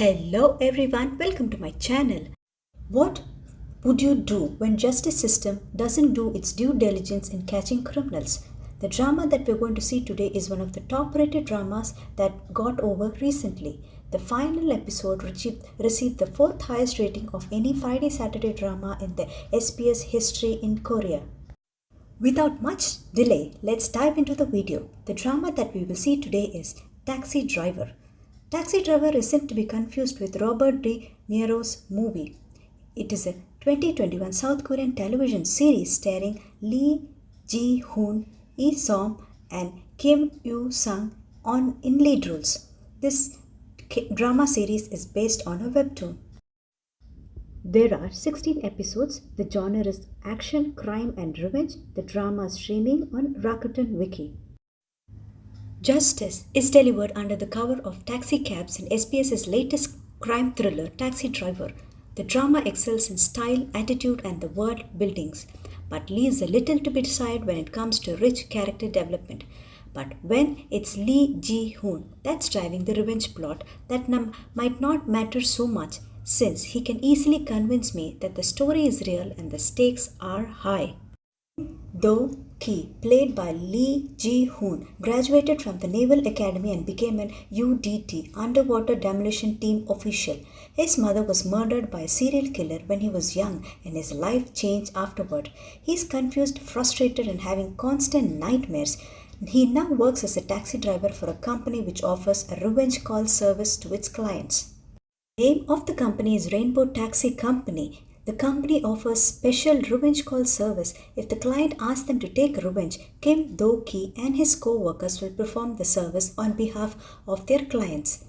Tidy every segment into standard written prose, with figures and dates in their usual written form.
Hello everyone, welcome to my channel. What would you do when justice system doesn't do its due diligence in catching criminals? The drama that we're going to see today is one of the top rated dramas that got over recently. The final episode received the 4th highest rating of any Friday-Saturday drama in the SBS history in Korea. Without much delay, let's dive into the video. The drama that we will see today is Taxi Driver. Taxi Driver is said to be confused with Robert De Niro's movie. It is a 2021 South Korean television series starring LeeJehoon, Esom, and KimEuisung in lead roles. This drama series is based on a webtoon. There are 16 episodes. The genre is action, crime, and revenge. The drama is streaming on Rakuten Wiki. Justice is delivered under the cover of taxi cabs in SBS's latest crime thriller, Taxi Driver. The drama excels in style, attitude, and the world buildings, but leaves a little to be desired when it comes to rich character development. But when it's LeeJehoon that's driving the revenge plot, that might not matter so much, since he can easily convince me that the story is real and the stakes are high. Though Ki, played by LeeJehoon, graduated from the Naval Academy and became an UDT, Underwater Demolition Team official. His mother was murdered by a serial killer when he was young and his life changed afterward. He is confused, frustrated, and having constant nightmares. He now works as a taxi driver for a company which offers a revenge call service to its clients. The name of the company is Rainbow Taxi Company. The company offers special revenge call service. If the client asks them to take revenge, Kim Do-ki and his co-workers will perform the service on behalf of their clients.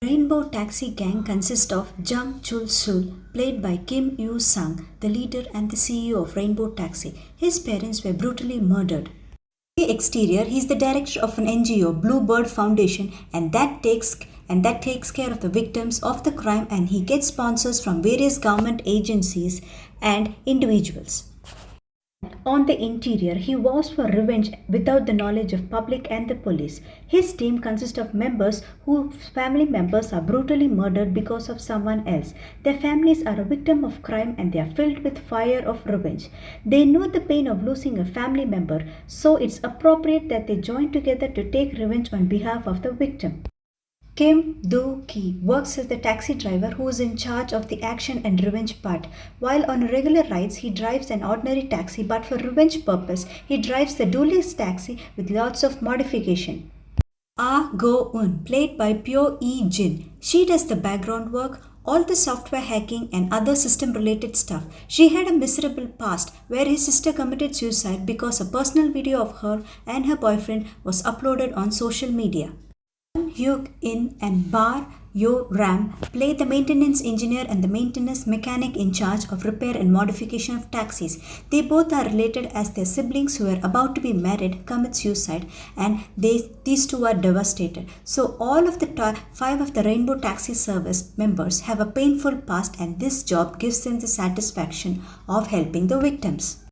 Rainbow Taxi Gang consists of Jung Chul-sul, played by KimEuisung, the leader and the CEO of Rainbow Taxi. His parents were brutally murdered. The exterior, he is the director of an NGO, Bluebird Foundation, and that takes care of the victims of the crime, and he gets sponsors from various government agencies and individuals. On the interior, he vows for revenge without the knowledge of public and the police. His team consists of members whose family members are brutally murdered because of someone else. Their families are a victim of crime and they are filled with fire of revenge. They know the pain of losing a family member, so it's appropriate that they join together to take revenge on behalf of the victim. Kim Do-ki works as the taxi driver who is in charge of the action and revenge part. While on regular rides, he drives an ordinary taxi, but for revenge purpose, he drives the duelist taxi with lots of modification. Je-hoon, played by PyoYejin. She does the background work, all the software hacking and other system-related stuff. She had a miserable past where his sister committed suicide because a personal video of her and her boyfriend was uploaded on social media. Hyuk-in and Bar Yo-ram play the maintenance engineer and the maintenance mechanic in charge of repair and modification of taxis. They both are related as their siblings who are about to be married commit suicide, and these two are devastated. So all of the 5 of the Rainbow Taxi Service members have a painful past, and this job gives them the satisfaction of helping the victims.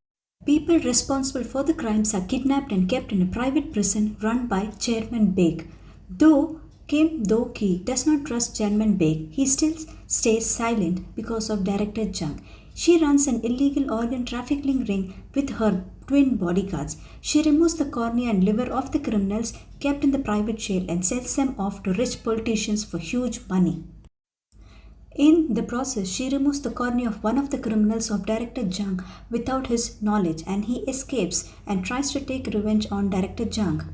People responsible for the crimes are kidnapped and kept in a private prison run by Chairman Baek. Though Kim Do-ki does not trust Chairman Baek, he still stays silent because of Director Jung. She runs an illegal organ trafficking ring with her twin bodyguards. She removes the cornea and liver of the criminals kept in the private jail and sells them off to rich politicians for huge money. In the process, she removes the cornea of one of the criminals of Director Jung without his knowledge, and he escapes and tries to take revenge on Director Jung.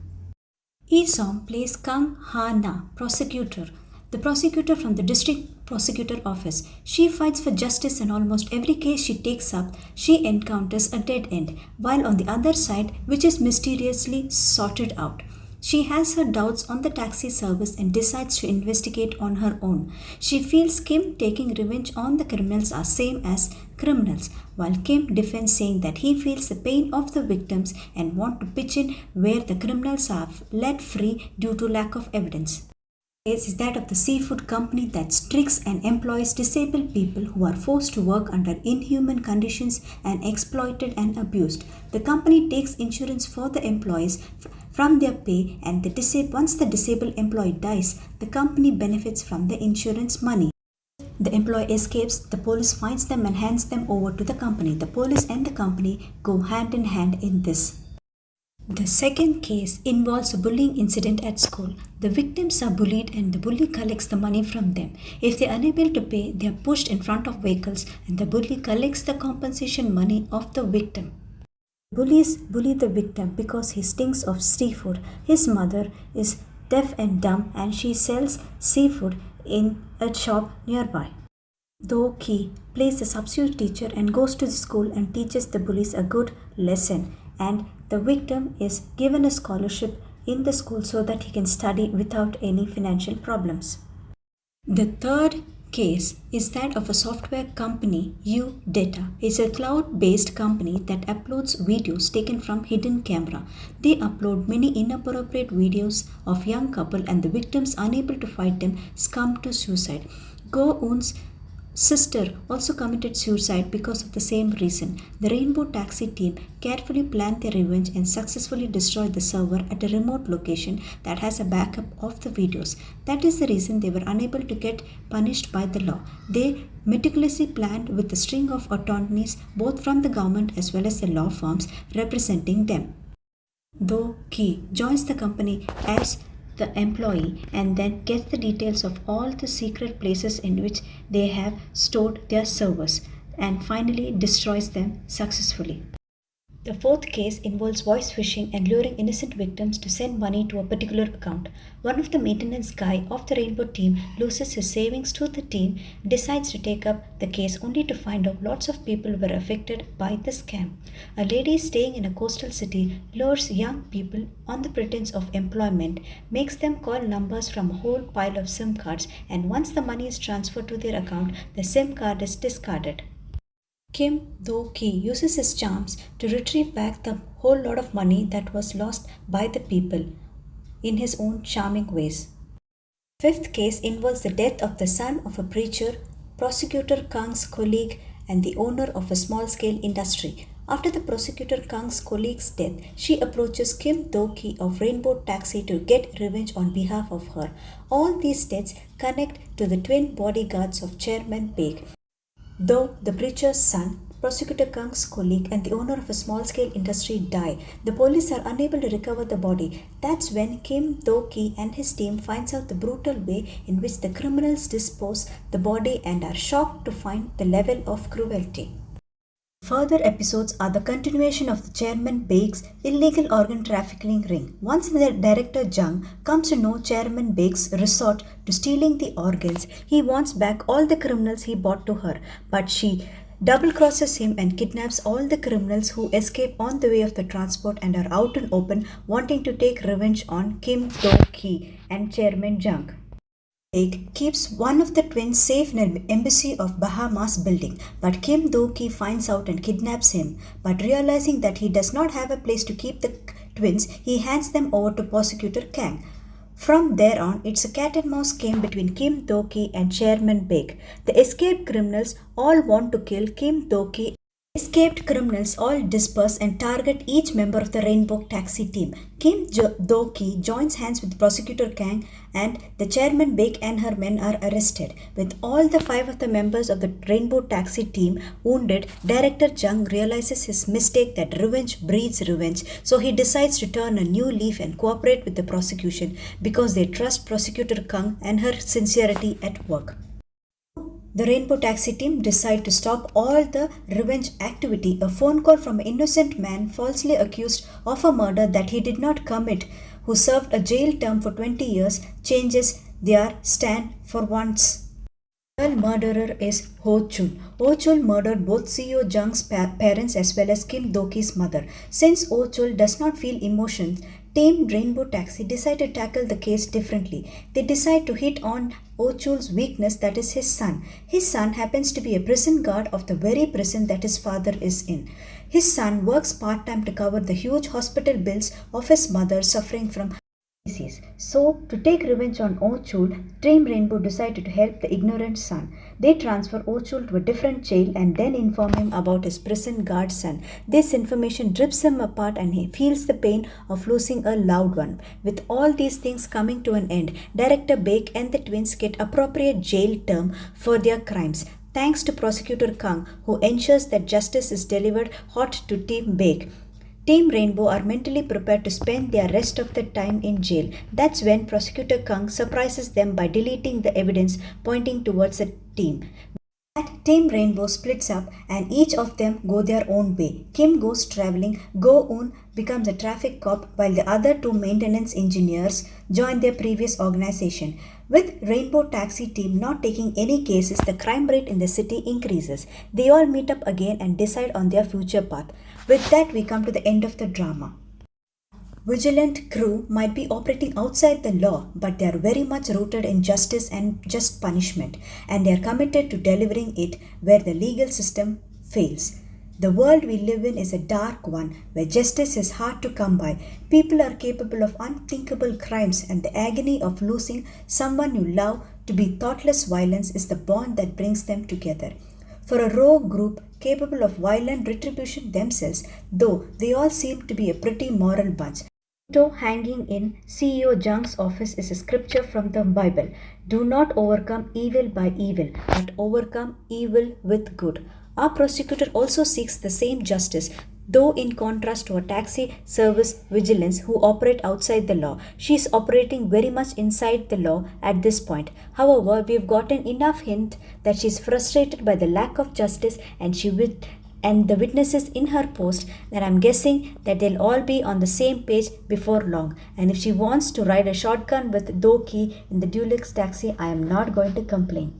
Esom plays Kang Ha-na, prosecutor, the prosecutor from the district prosecutor office. She fights for justice, and almost every case she takes up, she encounters a dead end, while on the other side, which is mysteriously sorted out. She has her doubts on the taxi service and decides to investigate on her own. She feels Kim taking revenge on the criminals are same as criminals, while Kim defends, saying that he feels the pain of the victims and want to pitch in where the criminals are let free due to lack of evidence. Case is that of the seafood company that tricks and employs disabled people who are forced to work under inhuman conditions and exploited and abused. The company takes insurance for the employees from their pay, and once the disabled employee dies, the company benefits from the insurance money. The employee escapes, the police finds them and hands them over to the company. The police and the company go hand in hand in this. The second case involves a bullying incident at school. The victims are bullied and the bully collects the money from them. If they are unable to pay, they are pushed in front of vehicles and the bully collects the compensation money of the victim. Bullies bully the victim because he stinks of seafood. His mother is deaf and dumb and she sells seafood in a shop nearby. Do-ki plays the substitute teacher and goes to the school and teaches the bullies a good lesson, and the victim is given a scholarship in the school so that he can study without any financial problems. The third case is that of a software company, U-Data. It's a cloud-based company that uploads videos taken from hidden camera. They upload many inappropriate videos of young couple and the victims, unable to fight them, succumb to suicide. Je-hoon's sister also committed suicide because of the same reason. The Rainbow Taxi team carefully planned their revenge and successfully destroyed the server at a remote location that has a backup of the videos. That is the reason they were unable to get punished by the law. They meticulously planned with a string of attorneys both from the government as well as the law firms representing them. Do-ki joins the company as the employee and then gets the details of all the secret places in which they have stored their servers and finally destroys them successfully. The fourth case involves voice phishing and luring innocent victims to send money to a particular account. One of the maintenance guy of the Rainbow team loses his savings to the team, decides to take up the case only to find out lots of people were affected by the scam. A lady staying in a coastal city lures young people on the pretense of employment, makes them call numbers from a whole pile of SIM cards, and once the money is transferred to their account, the SIM card is discarded. Kim Do-ki uses his charms to retrieve back the whole lot of money that was lost by the people in his own charming ways. Fifth case involves the death of the son of a preacher, prosecutor Kang's colleague, and the owner of a small-scale industry. After the prosecutor Kang's colleague's death, she approaches Kim Do-ki of Rainbow Taxi to get revenge on behalf of her. All these deaths connect to the twin bodyguards of Chairman Baek. Though the preacher's son, prosecutor Kang's colleague, and the owner of a small-scale industry die, the police are unable to recover the body. That's when Kim Do-ki and his team finds out the brutal way in which the criminals dispose the body and are shocked to find the level of cruelty. Further episodes are the continuation of the Chairman Baek's illegal organ trafficking ring. Once the director Jung comes to know Chairman Baek's resort to stealing the organs, he wants back all the criminals he bought to her, but she double-crosses him and kidnaps all the criminals who escape on the way of the transport and are out and open, wanting to take revenge on Kim Do-ki and Chairman Jung. Baek keeps one of the twins safe in an embassy of Bahamas building, but Kim Do-ki finds out and kidnaps him. But realizing that he does not have a place to keep the twins, he hands them over to prosecutor Kang. From there on, it's a cat and mouse game between Kim Do-ki and Chairman Baek. The escaped criminals all want to kill Kim Do-ki. Escaped criminals all disperse and target each member of the Rainbow Taxi team. Kim Do-ki joins hands with prosecutor Kang, and the Chairman Baek and her men are arrested. With all the 5 of the members of the Rainbow Taxi team wounded, director Jung realizes his mistake that revenge breeds revenge, so he decides to turn a new leaf and cooperate with the prosecution because they trust prosecutor Kang and her sincerity at work. The Rainbow Taxi team decide to stop all the revenge activity. A phone call from an innocent man falsely accused of a murder that he did not commit, who served a jail term for 20 years, changes their stand for once. The real murderer is Ho-chul. Ho-chul murdered both CEO Jung's parents as well as Kim Do-ki's mother. Since Ho-chul does not feel emotions, Team Rainbow Taxi decide to tackle the case differently. They decide to hit on Ho-chul's weakness, that is his son. His son happens to be a prison guard of the very prison that his father is in. His son works part-time to cover the huge hospital bills of his mother suffering from species. So, to take revenge on Ochul, Team Rainbow decided to help the ignorant son. They transfer Ochul to a different jail and then inform him about his prison guard son. This information rips him apart and he feels the pain of losing a loved one. With all these things coming to an end, Director Baek and the twins get appropriate jail term for their crimes, thanks to Prosecutor Kang, who ensures that justice is delivered hot to Team Baek. Team Rainbow are mentally prepared to spend their rest of the time in jail. That's when Prosecutor Kang surprises them by deleting the evidence pointing towards the team. That Team Rainbow splits up and each of them go their own way. Kim goes traveling, Je-hoon becomes a traffic cop while the other two maintenance engineers join their previous organization. With Rainbow Taxi team not taking any cases, the crime rate in the city increases. They all meet up again and decide on their future path. With that, we come to the end of the drama. Vigilant crew might be operating outside the law, but they are very much rooted in justice and just punishment, and they are committed to delivering it where the legal system fails. The world we live in is a dark one where justice is hard to come by. People are capable of unthinkable crimes, and the agony of losing someone you love to be thoughtless violence is the bond that brings them together. For a rogue group capable of violent retribution themselves, though they all seem to be a pretty moral bunch. Hanging in CEO Jung's office is a scripture from the Bible. Do not overcome evil by evil, but overcome evil with good. Our prosecutor also seeks the same justice, though in contrast to a taxi service vigilance who operate outside the law. She is operating very much inside the law at this point. However, we have gotten enough hint that she is frustrated by the lack of justice and the witnesses in her post, that I'm guessing that they'll all be on the same page before long. And if she wants to ride a shotgun with Do-ki in the Dulux taxi, I am not going to complain.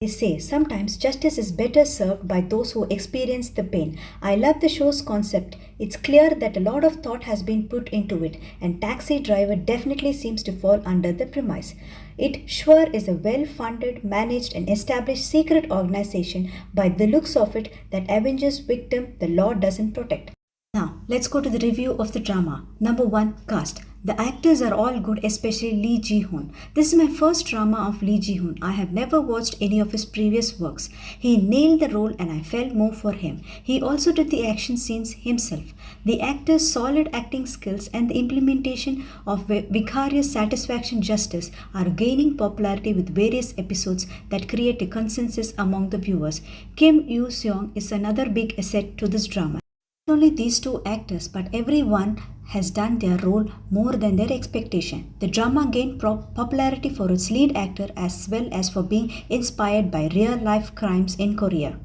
They say sometimes justice is better served by those who experience the pain. I love the show's concept. It's clear that a lot of thought has been put into it, and Taxi Driver definitely seems to fall under the premise. It sure is a well-funded, managed and established secret organization by the looks of it that avenges victim the law doesn't protect. Now, let's go to the review of the drama. Number 1, cast. The actors are all good, especially Lee-Jehoon. This is my first drama of Lee-Jehoon. I have never watched any of his previous works. He nailed the role and I felt more for him. He also did the action scenes himself. The actor's solid acting skills and the implementation of vicarious satisfaction justice are gaining popularity with various episodes that create a consensus among the viewers. KimEuisung is another big asset to this drama. Not only these two actors, but everyone has done their role more than their expectation. The drama gained popularity for its lead actor as well as for being inspired by real-life crimes in Korea.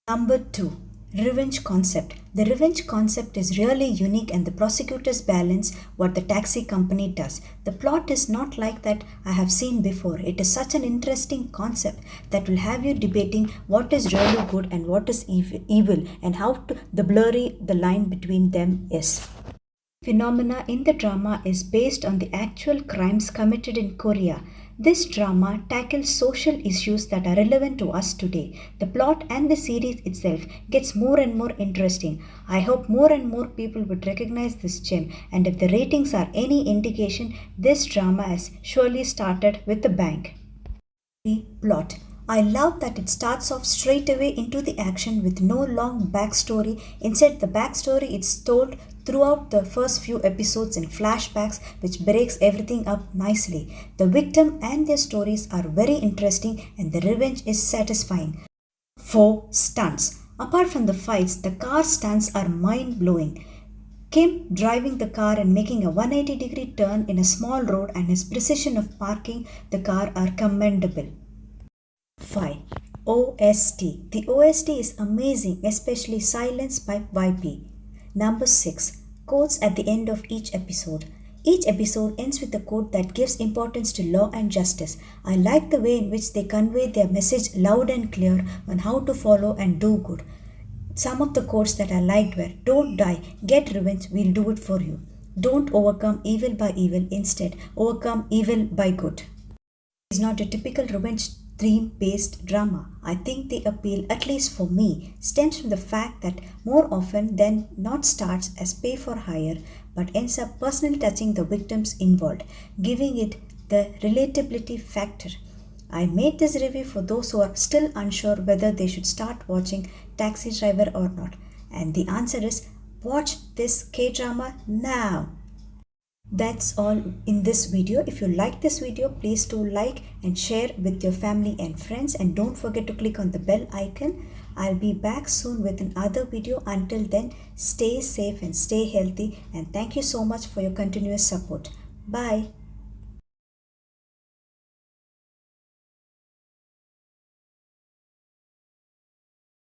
Number 2. Revenge concept. The revenge concept is really unique and the prosecutors balance what the taxi company does. The plot is not like that I have seen before. It is such an interesting concept that will have you debating what is really good and what is evil and how blurry the line between them is. Phenomena in the drama is based on the actual crimes committed in Korea. This drama tackles social issues that are relevant to us today. The plot and the series itself gets more and more interesting. I hope more and more people would recognize this gem, and if the ratings are any indication, this drama has surely started with a bang. The plot. I love that it starts off straight away into the action with no long backstory. Instead, the backstory is told throughout the first few episodes in flashbacks, which breaks everything up nicely. The victim and their stories are very interesting and the revenge is satisfying. 4. Stunts. Apart from the fights, the car stunts are mind-blowing. Kim driving the car and making a 180-degree turn in a small road and his precision of parking the car are commendable. 5. OST. The OST is amazing, especially Silence by YP. Number 6. Quotes at the end of each episode. Each episode ends with a quote that gives importance to law and justice. I like the way in which they convey their message loud and clear on how to follow and do good. Some of the quotes that I liked were, don't die, get revenge, we'll do it for you. Don't overcome evil by evil, instead overcome evil by good. is not a typical revenge theme-based drama. I think the appeal, at least for me, stems from the fact that more often than not starts as pay for hire but ends up personally touching the victims involved, giving it the relatability factor. I made this review for those who are still unsure whether they should start watching Taxi Driver or not. And the answer is watch this K-drama now. That's all in this video. If you like this video, please do like and share with your family and friends, and don't forget to click on the bell icon. I'll be back soon with another video. Until then, stay safe and stay healthy, and thank you so much for your continuous support. Bye.